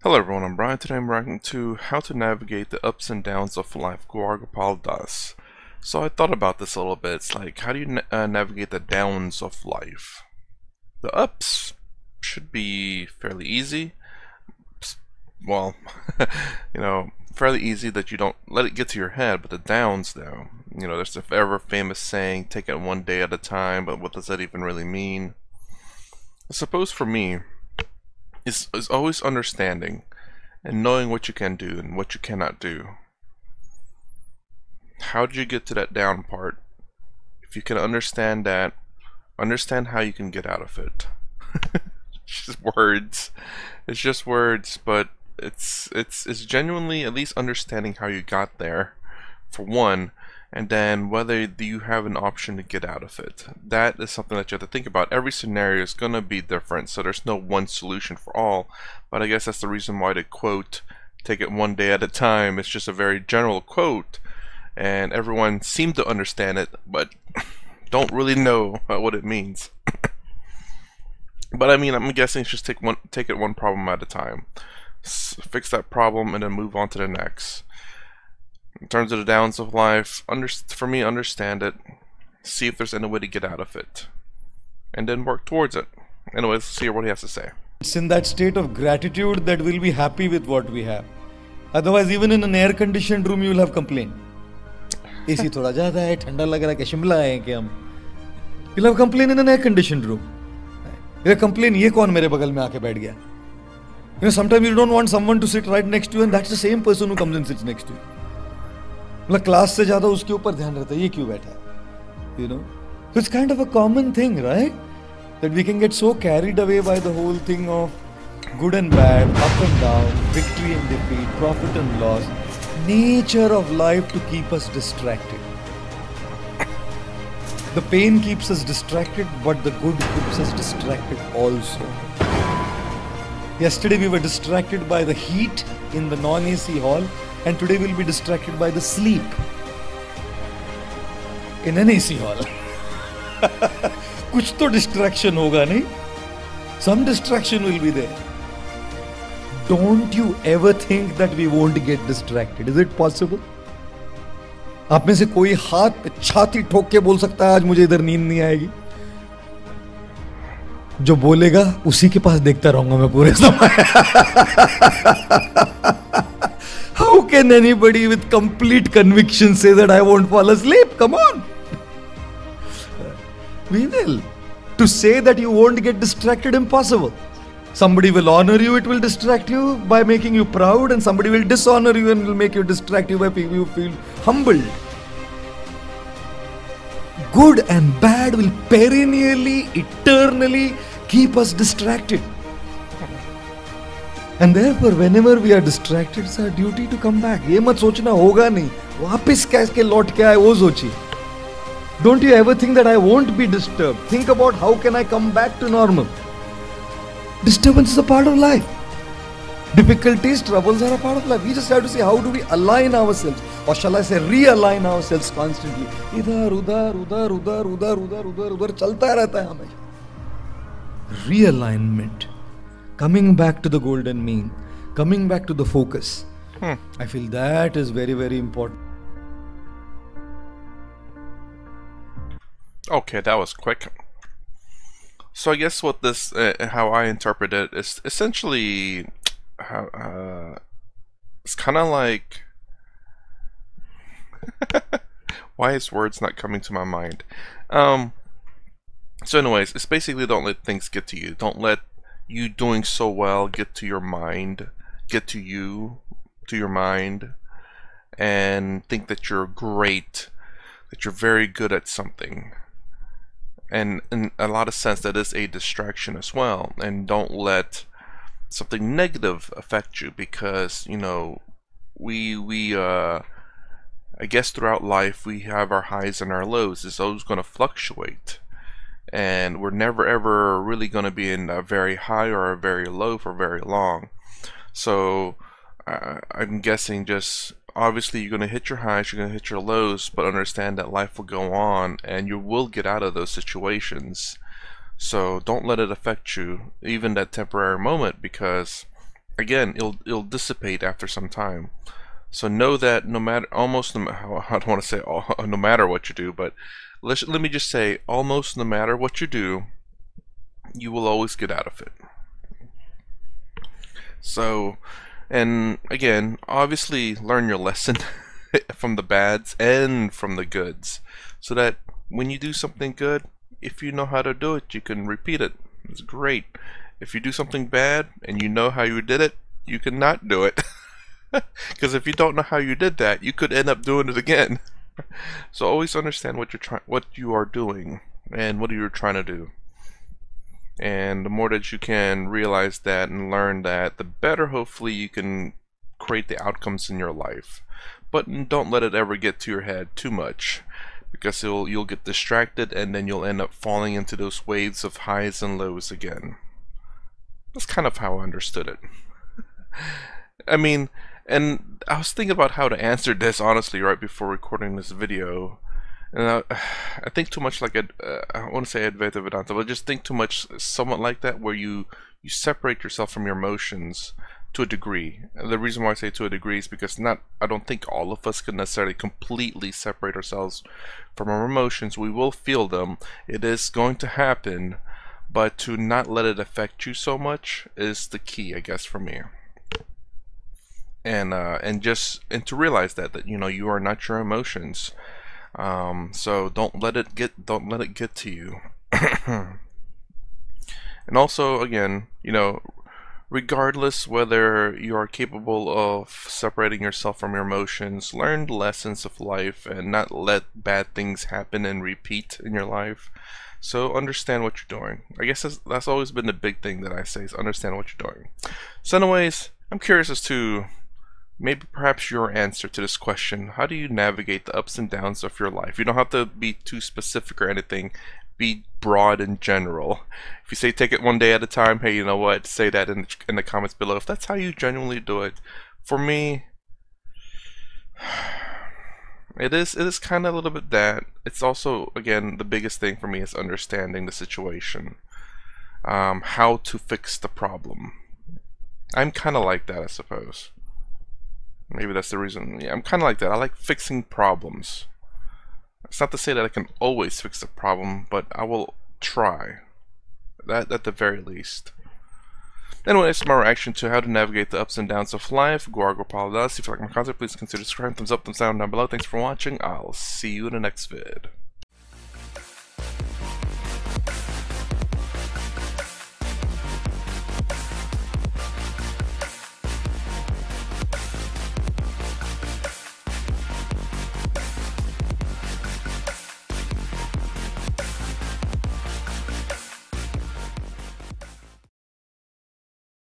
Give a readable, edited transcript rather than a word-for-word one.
Hello everyone, I'm Brian. Today I'm reacting to How to Navigate the Ups and Downs of Life, Gaur. So I thought about this a little bit. It's like, how do you navigate the downs of life? The ups should be fairly easy. Well, fairly easy that you don't let it get to your head, but the downs though, there's the ever famous saying, take it one day at a time, but what does that even really mean? I suppose for me, is always understanding and knowing what you can do and what you cannot do. How did you get to that down part? If you can understand that, understand how you can get out of it. It's just words. It's just words, but it's genuinely at least understanding how you got there, for one, and then whether you have an option to get out of it. That is something that you have to think about. Every scenario is going to be different, so there's no one solution for all, but I guess that's the reason why the quote, take it one day at a time, is just a very general quote, and everyone seemed to understand it, but don't really know what it means. But I mean, I'm guessing it's just take it one problem at a time. Fix that problem and then move on to the next. In terms of the downs of life, for me, understand it, see if there's any way to get out of it, and then work towards it. Anyways, let's see what he has to say. It's in that state of gratitude that we'll be happy with what we have. Otherwise, even in an air-conditioned room, you will have complaint. AC थोड़ा ज़्यादा है, ठंडा लग रहा है, क्या शिमला है क्या हम? You'll have complaint in an air-conditioned room. You'll complain, ये कौन मेरे बगल में आके बैठ गया? Sometimes you don't want someone to sit right next to you, and that's the same person who comes and sits next to you. मतलब class से ज़्यादा उसके ऊपर ध्यान रहता है, ये क्यों बैठा है? So it's kind of a common thing, right? That we can get so carried away by the whole thing of good and bad, up and down, victory and defeat, profit and loss, nature of life to keep us distracted. The pain keeps us distracted, but the good keeps us distracted also. Yesterday we were distracted by the heat in the non-AC hall, and today we'll be distracted by the sleep in an AC hall. कुछ तो distraction होगा नहीं? Some distraction will be there. Don't you ever think that we won't get distracted? Is it possible? आप में से कोई हाथ पे छाती ठोक के बोल सकता है आज मुझे इधर नींद नहीं आएगी? जो बोलेगा उसी के पास देखता रहूंगा मैं पूरे समय. How can anybody with complete conviction say that I won't fall asleep? Come on. We will. To say that you won't get distracted, impossible. Somebody will honor you, it will distract you by making you proud, and somebody will dishonor you and will make you distract you by making you feel humbled. Good and bad will perennially, eternally keep us distracted. And therefore, whenever we are distracted, it's our duty to come back. ये मत सोचना होगा नहीं, वापस कैसे लौट के आए वो सोचिए. Don't you ever think that I won't be disturbed? Think about how can I come back to normal. Disturbance is a part of life. Difficulties, troubles are a part of life. We just have to see how do we align ourselves, or shall I say realign ourselves constantly. इधर उधर उधर उधर उधर उधर उधर उधर चलता रहता है हमेशा. Realignment. Coming back to the golden mean, coming back to the focus. I feel that is very, very important. Okay, that was quick. So I guess what this, how I interpret it, is essentially, it's kind of like, why is words not coming to my mind? So anyways, it's basically don't let things get to you. Don't let you doing so well get to your mind, get to you, to your mind, and think that you're great, that you're very good at something. And in a lot of sense, that is a distraction as well. And don't let something negative affect you, because I guess throughout life we have our highs and our lows. It's always going to fluctuate, and we're never ever really going to be in a very high or a very low for very long. So I'm guessing just obviously you're going to hit your highs, you're going to hit your lows, but understand that life will go on and you will get out of those situations. So don't let it affect you, even that temporary moment, because again, it'll dissipate after some time. So know that no matter, almost no matter, I don't want to say no matter what you do, but let me just say, almost no matter what you do, you will always get out of it. So, and again, obviously learn your lesson from the bads and from the goods, so that when you do something good, if you know how to do it, you can repeat it. It's great. If you do something bad and you know how you did it, you cannot do it. Because if you don't know how you did that, you could end up doing it again. So always understand what you are doing and what you're trying to do. And the more that you can realize that and learn that, the better hopefully you can create the outcomes in your life. But don't let it ever get to your head too much, because you'll get distracted and then you'll end up falling into those waves of highs and lows again. That's kind of how I understood it. I mean, and I was thinking about how to answer this honestly right before recording this video, and I think too much like I want to say Advaita Vedanta, but just think too much somewhat like that, where you separate yourself from your emotions to a degree. And the reason why I say to a degree is because I don't think all of us can necessarily completely separate ourselves from our emotions. We will feel them. It is going to happen, but to not let it affect you so much is the key, I guess, for me. And to realize that you are not your emotions. So don't let it get to you. And also, again, regardless whether you are capable of separating yourself from your emotions, learn the lessons of life and not let bad things happen and repeat in your life. So understand what you're doing. I guess that's always been the big thing that I say, is understand what you're doing. So anyways, I'm curious as to maybe perhaps your answer to this question. How do you navigate the ups and downs of your life? You don't have to be too specific or anything. Be broad in general. If you say take it one day at a time, hey, you know what? Say that in the comments below if that's how you genuinely do it. For me, it is kind of a little bit that. It's also, again, the biggest thing for me is understanding the situation. How to fix the problem. I'm kind of like that, I suppose. Maybe that's the reason. Yeah, I'm kind of like that. I like fixing problems. It's not to say that I can always fix the problem, but I will try. That at the very least. Anyway, that's my reaction to how to navigate the ups and downs of life. Gaur. If you like my content, please consider subscribing, thumbs up, thumbs down below. Thanks for watching. I'll see you in the next vid.